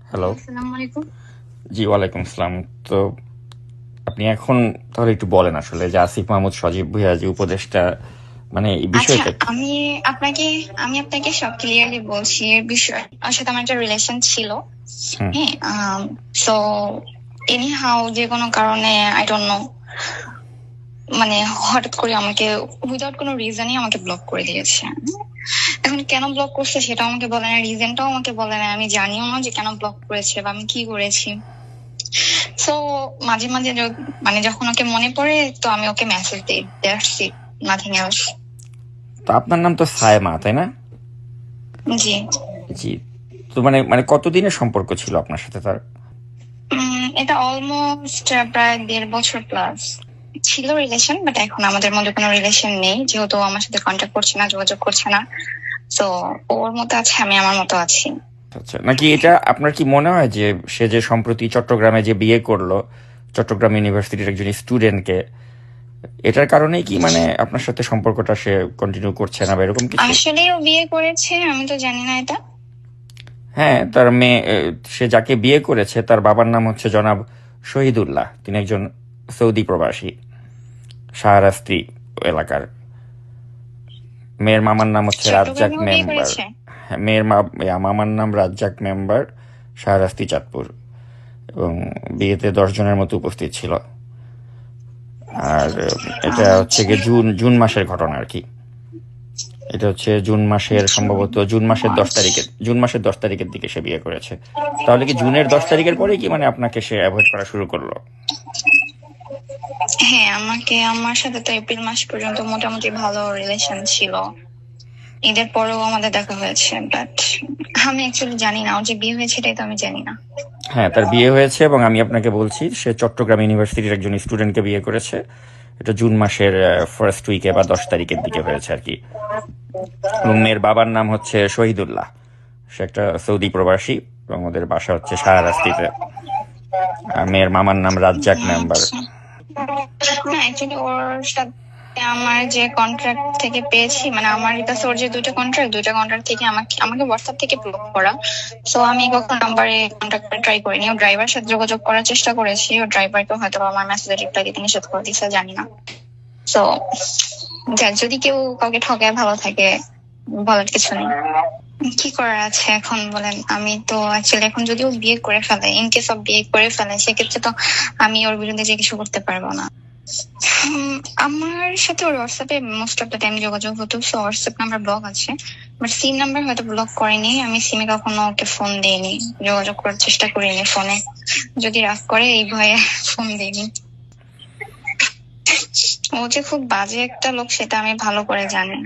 Hello. আসসালামু আলাইকুম। জি, ওয়ালাইকুম আসসালাম। তো আপনি এখন তাহলে একটু বলেন আসলে যে আসিফ মাহমুদ সজীব ভুঁইয়া যে উপদেশটা, মানে এই আচ্ছা, বিষয়টা কি? আপনাকে আমি আপনাকে সব ক্লিয়ারলি বলছি। এর বিষয় ওর সাথে আমার একটা রিলেশন ছিল। হুম। হ্যাঁ, সো এনি হাউ যে কোনো কারণে আই ডোন্ট নো, মানে হঠাৎ করে আমাকে উইদাউট কোনো রিজনই আমাকে ব্লক করে দিয়েছে। এখন কেন ব্লক করছে সেটা আমাকে বলে না, রিজনটাও আমাকে বলে না, আমি জানিও না যে কেন ব্লক করেছে বা আমি কি করেছি। সো মাঝে মাঝে মানে যখন ওকে মনে পড়ে তো আমি ওকে মেসেজ দিই, দ্যাটস ইট, নাথিং এলস। তো আপনার নাম তো সায়মা, তাই না? জি। জি। তো মানে মানে কতদিনের সম্পর্ক ছিল আপনার সাথে তার? এটা অলমোস্ট প্রায় 1.5 বছর প্লাস ছিল রিলেশন, বাট এখন আমাদের মধ্যে কোনো রিলেশন নেই, যেহেতু ও আমার সাথে কন্ট্যাক্ট করছে না, যোগাযোগ করছে না। তো ওর মতো আছে, আমি আমার মতো আছি। আচ্ছা, নাকি এটা আপনার কি মনে হয় যে সে যে সম্প্রতি চট্টগ্রামে যে বিয়ে করলো, চট্টগ্রাম ইউনিভার্সিটির একজন স্টুডেন্টকে, এটার কারণেই কি মানে আপনার সাথে সম্পর্কটা সে কন্টিনিউ করছে না বা এরকম কিছু? আসলে ও বিয়ে করেছে, আমি তো জানি না এটা। হ্যাঁ, তার মেয়ে, সে যাকে বিয়ে করেছে তার বাবার নাম হচ্ছে জনাব শহীদুল্লাহ। তিনি একজন সৌদি প্রবাসী, শাহরাস্তি এলাকার। মেয়ের মামার নাম হচ্ছে রাজ্জাক চট্টগ্রামেও বিয়ে মেম্বার। করেছে? হ্যাঁ, মামার নাম রাজ্জাক মেম্বার, শাহরাস্তি চাঁদপুর। এবং বিয়েতে 10 জনের মতো উপস্থিত ছিল। আর এটা হচ্ছে আচ্ছা গিয়ে জুন জুন মাসের ঘটনা আর কি। এটা হচ্ছে জুন মাসের, সম্ভবত জুন মাসের 10 তারিখের দিকে সে বিয়ে করেছে। তাহলে কি জুনের 10 তারিখের পরে কি মানে আপনাকে সে অ্যাভয়েড করা শুরু করলো? হ্যাঁ, আমার সাথে তো এপ্রিল মাস পর্যন্ত মোটামুটি ভালো রিলেশন ছিল। ঈদের পরেও আমাদের দেখা হয়েছে, বাট আমি অ্যাকচুয়ালি জানি না ওর যে বিয়ে হয়েছে, এটাই তো আমি জানি না। হ্যাঁ, তার বিয়ে হয়েছে এবং আমি আপনাকে বলছি সে চট্টগ্রাম ইউনিভার্সিটির একজন স্টুডেন্টকে বিয়ে করেছে। এটা জুন মাসের ফার্স্ট উইকে বা 10 তারিখের দিকে হয়েছে আর কি। এবং মেয়ের বাবার নাম হচ্ছে শহীদুল্লাহ। সে একটা সৌদি প্রবাসী এবং ওদের বাসা হচ্ছে শাহরাস্তিতে। আর মেয়ের মামার নাম রাজ্জাক মেম্বার। আচ্ছা, না অ্যাকচুয়ালি ওর সাথে আমার যে কন্ট্রাক্ট থেকে পেয়েছি, মানে আমার কাছে ওর যে দুইটা কন্ট্রাক্ট থেকে আমাকে আমাকে হোয়াটসঅ্যাপ থেকে ব্লক করা। সো আমি কখন নাম্বারে কন্ট্যাক্ট করে ট্রাই করিনি। ও ড্রাইভার সাথে যোগাযোগ করার চেষ্টা করেছি, ও ড্রাইভারকে হয়তো আমার মেসেজে রিপ্লাই দিতে নিষেধ করে দিচ্ছে, জানি না। সো যাক, যদি কেউ কাউকে ঠকায় ভালো থাকে, বলার কিছু নেই। কি করার আছে এখন বলেন? আমি তো অ্যাকচুয়ালি এখন যদিও বিয়ে করে ফেলে, ইন কেস অফ বিয়ে করে ফেলে, সেক্ষেত্রে তো আমি ওর বিরুদ্ধে যে কিছু করতে পারবো না। আমার সাথে ওর হোয়াটসঅ্যাপে মোস্ট অফ দ্য টাইম যোগাযোগ হতো, সো হোয়াটসঅ্যাপ নাম্বার ব্লক আছে, বাট সিম নাম্বার হয়তো ব্লক করেনি। আমি সিমে কখনো ওকে ফোন দিইনি, যোগাযোগ করার চেষ্টা করিনি ফোনে, যদি রাগ করে এই ভয়ে ফোন দিইনি। ও যে খুব বাজে একটা লোক সেটা আমি ভালো করে জানি।